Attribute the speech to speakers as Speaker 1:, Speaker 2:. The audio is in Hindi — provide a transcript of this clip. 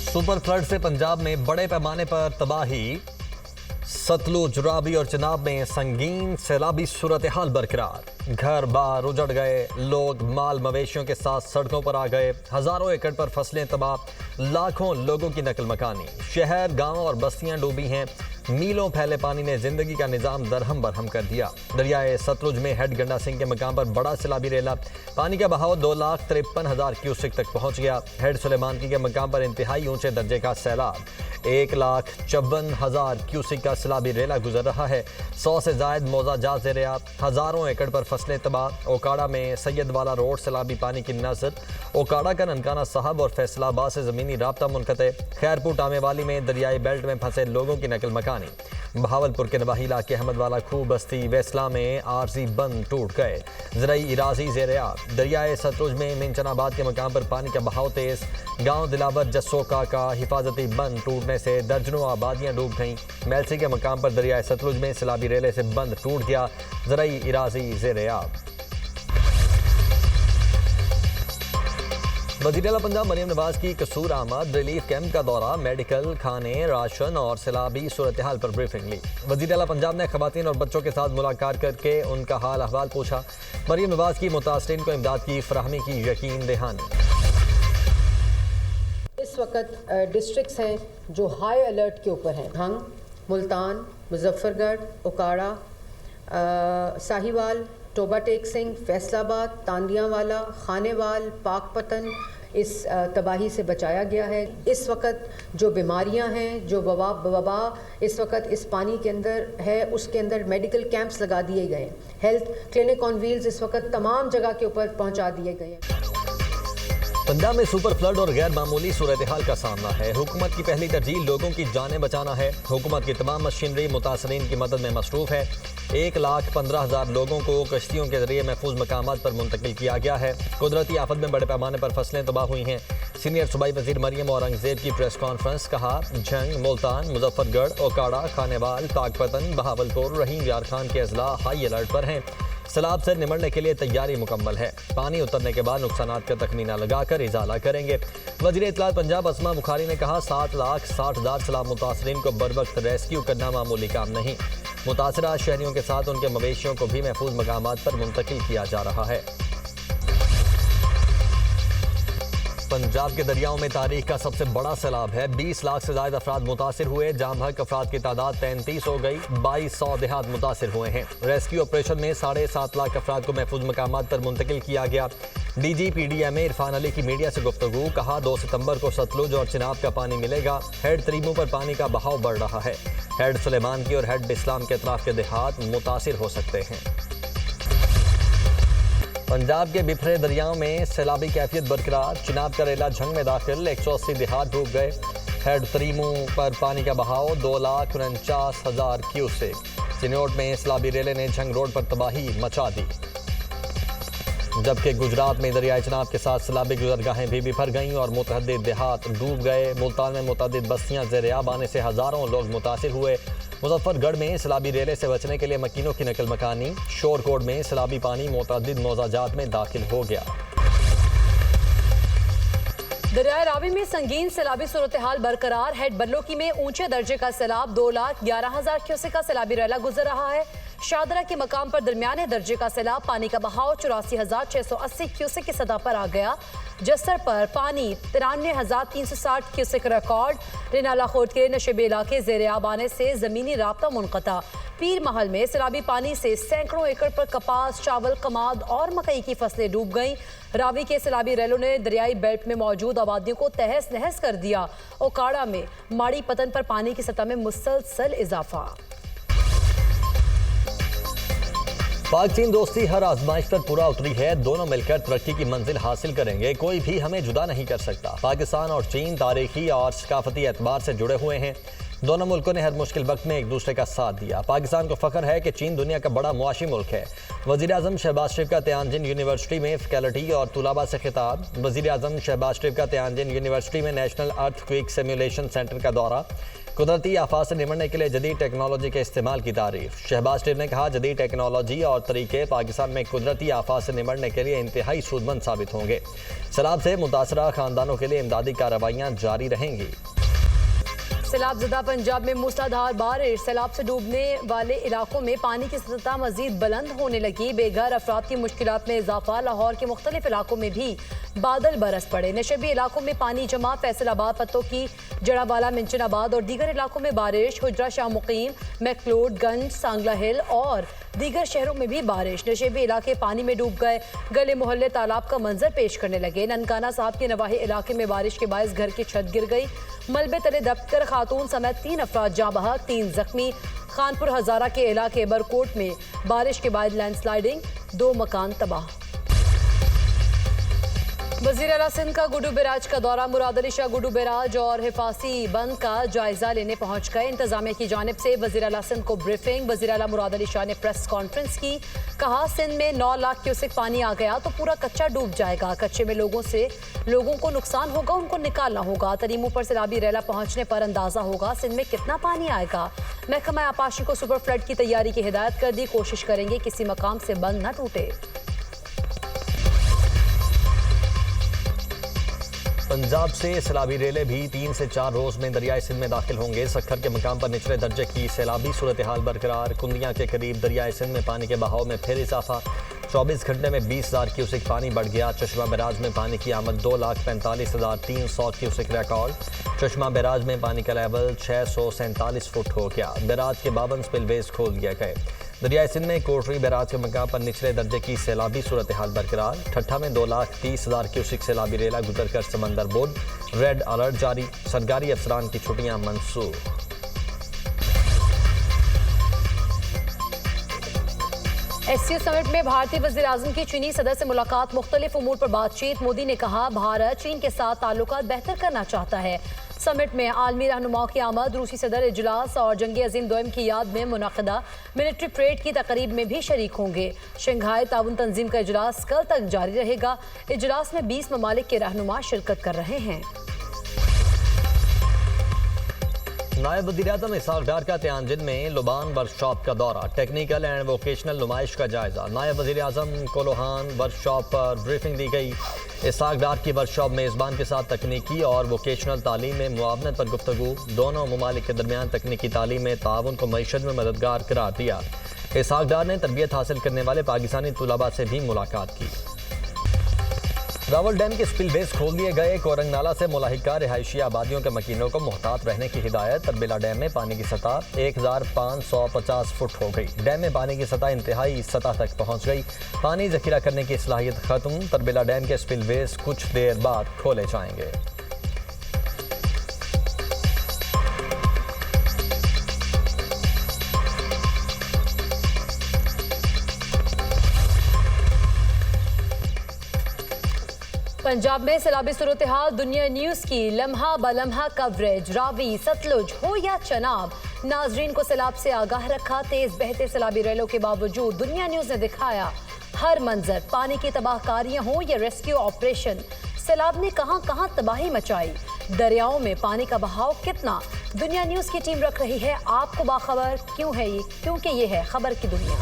Speaker 1: सुपर फ्लड से पंजाब में बड़े पैमाने पर तबाही। सतलुज, रावी और चिनाब में संगीन सैलाबी सूरत हाल बरकरार। घर बार उजड़ गए, लोग माल मवेशियों के साथ सड़कों पर आ गए। हजारों एकड़ पर फसलें तबाह, लाखों लोगों की नकल मकानी। शहर, गांव और बस्तियां डूबी हैं। मीलों फैले पानी ने जिंदगी का निजाम दरहम बरहम कर दिया। दरियाए सतलुज में हेड गंडा सिंह के मकाम पर बड़ा सैलाबी रेला। पानी का बहाव 2,53,000 क्यूसेक तक पहुंच गया। हेड सुलेमानकी के मकाम पर इंतहाई ऊंचे दर्जे का सैलाब। 1,54,000 क्यूसेक का सैलाबी रेला गुजर रहा है। 100 से जायद मौजाजात ज़ेर-ए-आब, हजारों एकड़ पर फसलें तबाह। ओकाड़ा में सैयदवाला रोड सैलाबी पानी की नजर। ओकाड़ा का ननकाना साहब और फैसलाबाद से जमीनी राब्ता मुनक़ते। खैरपुर टामेवाली में दरियाई बेल्ट में फंसे लोगों की नकल मकानी। बहावलपुर के नवाही इलाके अहमदवाला खूह बस्ती वेस्ला में आरजी बंद टूट गए। ज़राई इराजी ज़ेर-ए-आब। दरियाए सतलुज में मिंचनाबाद के मकाम पर पानी का बहाव तेज। गांव दिलावर जस्सोका का हिफाजती बंद टूटने से दर्जनों आबादियां डूब गईं। मेलसी के मकाम पर दरियाए सतलुज में सैलाबी रेले से बंद टूट गया। ज़राई इराजी ज़ेर-ए-आब। वज़ीर-ए-आला पंजाब मरियम नवाज की कसूर आमद रिलीफ कैंप का दौरा, मेडिकल, खाने, राशन और सैलाबी सूरत हाल पर ब्रीफिंग ली। वज़ीर-ए-आला पंजाब ने खवातीन और बच्चों के साथ मुलाकात करके उनका हाल अहवाल पूछा। मरियम नवाज की मुतासरीन को इमदाद की फराहमी की यकीन दहानी।
Speaker 2: इस वक्त डिस्ट्रिक्ट्स हैं जो हाई अलर्ट के ऊपर हैं। हंग, मुल्तान, मुजफ्फरगढ़, ओकाड़ा, साहिवाल, टोबा टेक सिंह, फैसलाबाद, तांदियावाला, खानेवाल, पाकपतन इस तबाही से बचाया गया है। इस वक्त जो बीमारियां हैं, जो वबा इस वक्त इस पानी के अंदर है, उसके अंदर मेडिकल कैंप्स लगा दिए गए हैं। हेल्थ क्लिनिक ऑन व्हील्स इस वक्त तमाम जगह के ऊपर पहुंचा दिए गए हैं।
Speaker 1: पंजाब में सुपर फ्लड और गैर मामूली सूरत हाल का सामना है। हुकूमत की पहली तरजीह लोगों की जानें बचाना है। हुकूमत की तमाम मशीनरी मुतासरीन की मदद में मसरूफ़ है। 1,15,000 लोगों को कश्तियों के जरिए महफूज मकामात पर मुंतकिल किया गया है। कुदरती आफत में बड़े पैमाने पर फसलें तबाह हुई हैं। सीनियर सूबाई वज़ीर मरियम औरंगज़ेब की प्रेस कॉन्फ्रेंस। कहा, झंग, मुल्तान, मुजफ्फरगढ़, ओकाड़ा, खानेवाल, पाकपतन, बहावलपुर, रहीम यार खान के अजला हाई अलर्ट पर हैं। सैलाब से निमटने के लिए तैयारी मुकम्मल है। पानी उतरने के बाद नुकसानात का तखमीना लगाकर इजाला करेंगे। वज़ीर इत्तलात पंजाब अस्मा बुखारी ने कहा, 7,60,000 सैलाब मुतासरीन को बर वक्त रेस्क्यू करना मामूली काम नहीं। मुतासरा शहरियों के साथ उनके मवेशियों को भी महफूज मकामात पर मुंतकिल किया जा रहा है। पंजाब के दरियाओं में तारीख का सबसे बड़ा सैलाब है। 20 लाख से ज्यादा अफराद मुतासिर हुए। जाम बहक अफराद की तादाद 33 हो गई। 2,200 देहात मुतासिर हुए हैं। रेस्क्यू ऑपरेशन में 7.5 लाख अफराद को महफूज मकामात पर मुंतकिल किया गया। DGPDMA इरफान अली की मीडिया से गुफ्तगू। कहा, 2 सितंबर को सतलुज और चिनाब का पानी मिलेगा। हेड तरीमू पर पानी का बहाव बढ़ रहा है। हेड सुलेमानकी और हेड इस्लाम के अतराफ के देहात मुतासिर हो सकते हैं। पंजाब के बिफरे दरियाओं में सैलाबी कैफियत बरकरार। चिनाब का रेला झंग में दाखिल, 180 देहात डूब गए। हेड तरीमू पर पानी का बहाव 2,49,000 क्यूसेक। चिनोट में सैलाबी रेले ने झंग रोड पर तबाही मचा दी। जबकि गुजरात में दरियाए चिनाब के साथ सैलाबी गुजरगाहें भी बिफर गईं और मुतअद्दिद देहात डूब गए। मुल्तान में मुतअद्दिद बस्तियां ज़ेर-ए-आब आने से हज़ारों लोग मुतासिर हुए। मुजफ्फरगढ़ में सैलाबी रेले से बचने के लिए मकीनों की नकल मकानी। शोरकोट में सैलाबी पानी मुतअद्दिद मौजाजात में दाखिल हो गया।
Speaker 3: दरियाए रावी में संगीन सैलाबी सूरत हाल बरकरार। हेड बल्लोकी में ऊंचे दर्जे का सैलाब, 2,11,000 क्यूसेक का सैलाबी रेला गुजर रहा है। शादरा के मकाम पर दरमियाने दर्जे का सैलाब, पानी का बहाव 84,680 क्यूसेक की सतह पर आ गया। जस्सर पर पानी 93,360 क्यूसेक रिकॉर्ड। रिनाला खोट के नशेबी इलाके ज़ेर-ए-आब आने से जमीनी राब्ता मुनक़ता। पीर महल में सैलाबी पानी से सैकड़ों एकड़ पर कपास, चावल, कमाद और मकई की फसलें डूब गईं। रावी के सैलाबी रेलों ने दरियाई बेल्ट में मौजूद आबादियों को तहस नहस कर दिया। ओकाड़ा में माड़ी पतन पर पानी की सतह में मुसलसल इजाफा।
Speaker 1: पाक चीन दोस्ती हर आजमाइश पर पूरा उतरी है। दोनों मिलकर तरक्की की मंजिल हासिल करेंगे। कोई भी हमें जुदा नहीं कर सकता। पाकिस्तान और चीन तारीखी और सकाफती एतबार से जुड़े हुए हैं। दोनों मुल्कों ने हर मुश्किल वक्त में एक दूसरे का साथ दिया। पाकिस्तान को फख्र है कि चीन दुनिया का बड़ा मुआशी मुल्क है। वज़ीर-ए-आज़म शहबाज शरीफ का तियानजिन यूनिवर्सिटी में फैकल्टी और तुलाबा से खिताब। वज़ीर-ए-आज़म शहबाज शरीफ का तियानजिन यूनिवर्सिटी में नेशनल अर्थक्वेक सिमुलेशन सेंटर का दौरा। कुदरती आफात से निपटने के लिए जदीद टेक्नोलॉजी के इस्तेमाल की तारीफ। शहबाज शरीफ ने कहा, जदीद टेक्नोलॉजी और तरीके पाकिस्तान में कुदरती आफात से निपटने के लिए इंतहाई सूदमंद साबित होंगे। सैलाब से मुतासरा खानदानों के लिए इमदादी कार्रवाइयाँ जारी रहेंगी।
Speaker 3: सैलाब ज़दा पंजाब में मूसलाधार बारिश, सैलाब से डूबने वाले इलाकों में पानी की सतह मजीद बुलंद होने लगी। बेघर अफराद की मुश्किलात में इजाफा, लाहौर के मुख्तलिफ इलाकों में भी बादल बरस पड़े। नशबी इलाकों में पानी जमा, फैसलाबाद, पत्तों की जड़ावाला, मिंचनाबाद और दीगर इलाकों में बारिश। हुजरा, शाह मुकीम, मैक्लोडगंज, सांगला हिल और दीगर शहरों में भी बारिश। नशेबी इलाके पानी में डूब गए, गले मोहल्ले तालाब का मंजर पेश करने लगे। ननकाना साहब के नवाही इलाके में बारिश के बायस घर की छत गिर गई। मलबे तले दबकर खातून समेत 3 अफराद जाँ बहक, 3 जख्मी। खानपुर हजारा के इलाके बरकोट में बारिश के बाद लैंडस्लाइडिंग, 2 मकान तबाह। वज़ीर आला सिंध का गुडू बैराज का दौरा, मुराद अली शाह गुडू बैराज और हिफाजी बंद का जायजा लेने पहुंच गए। इंतजामिया की जानिब से वज़ीर आला सिंध को ब्रीफिंग। वज़ीर आला मुराद अली शाह ने प्रेस कॉन्फ्रेंस की, कहा सिंध में 9 लाख क्यूसेक पानी आ गया तो पूरा कच्चा डूब जाएगा। कच्चे में लोगों को नुकसान होगा, उनको निकालना होगा। तरीमू पर सैलाबी रेला पहुंचने पर अंदाजा होगा सिंध में कितना पानी आएगा। महकमा आपाशी को सुपर फ्लड की तैयारी की हिदायत कर दी, कोशिश करेंगे किसी मकाम से बंद न टूटे।
Speaker 1: पंजाब से सैलाबी रेले भी 3 से 4 रोज में दरियाई सिंध में दाखिल होंगे। सक्खर के मकाम पर निचले दर्जे की सैलाबी सूरत हाल बरकरार। कुंदियाँ के करीब दरियाई सिंध में पानी के बहाव में फिर इजाफा। 24 घंटे में 20,000 क्यूसेक पानी बढ़ गया। चश्मा बैराज में पानी की आमद 2,45,300 क्यूसेक रिकॉर्ड। चश्मा बैराज में पानी का लेवल 647 फुट हो गया। बैराज के 52 स्पिलवेज खोल दिए गए। दरियाई सिंध में कोटरी बैराज के मकाम पर निचले दर्जे की सैलाबी सूरत हाल बरकरार। ठट्ठा में 2,30,000 क्यूसेक सैलाबी रेला गुजर कर समंदर बोर्ड। रेड अलर्ट जारी, सरकारी अफसरान की छुट्टियां मंसूख।
Speaker 3: एससीओ समिट में भारतीय वज़ीर आज़म की चीनी सदर से मुलाकात, मुख्तलिफ उमूर पर बातचीत। मोदी ने कहा, भारत चीन के साथ ताल्लुकात बेहतर करना चाहता है। समिट में आलमी रहनुमाओं की आमद, रूसी सदर इजलास और जंगी अजीम दोयम की याद में मुनक़दा मिलिट्री परेड की तकरीब में भी शरीक होंगे। शंघाई ताउन तंजीम का इजलास कल तक जारी रहेगा। इजलास में 20 ममालिक के रहनुमा शिरकत कर रहे हैं।
Speaker 1: नायब वज़ीर-ए-आज़म इसहाक डार का तियानजिन में लुबान वर्कशॉप का दौरा, टेक्निकल एंड वोकेशनल नुमाइश का जायजा। नायब वज़ीर-ए-आज़म को लोहान वर्कशॉप पर ब्रीफिंग दी गई। इसहाक डार की वर्कशॉप मेज़बान के साथ तकनीकी और वोकेशनल तालीम में मुआवनत पर गुफ्तगू। दोनों ममालिक के दरमियान तकनीकी तालीम में ताउन को मईशत में मददगार करार दिया। इसहाक डार ने तरबियत हासिल करने वाले पाकिस्तानी तुलबा से भी मुलाकात की। रावल डैम के स्पिलवेज खोल दिए गए। कोरंग नाला से मुलाहिका रिहायशी आबादियों के मकीनों को मुहतात रहने की हिदायत। तरबेला डैम में पानी की सतह 1550 फुट हो गई। डैम में पानी की सतह इंतहाई सतह तक पहुंच गई। पानी जखीरा करने की सलाहियत खत्म। तरबेला डैम के स्पिलवेज कुछ देर बाद खोले जाएंगे।
Speaker 3: पंजाब में सैलाबी सूरत हाल, दुनिया न्यूज़ की लम्हा बलम्हा कवरेज। रावी, सतलुज हो या चनाब, नाजरीन को सैलाब से आगाह रखा। तेज बहते सैलाबी रेलों के बावजूद दुनिया न्यूज़ ने दिखाया हर मंजर। पानी की तबाहकारियां हो या रेस्क्यू ऑपरेशन, सैलाब ने कहां कहां तबाही मचाई। दरियाओं में पानी का बहाव कितना, दुनिया न्यूज़ की टीम रख रही है आपको बाखबर। क्यों है ये? क्योंकि ये है खबर की दुनिया।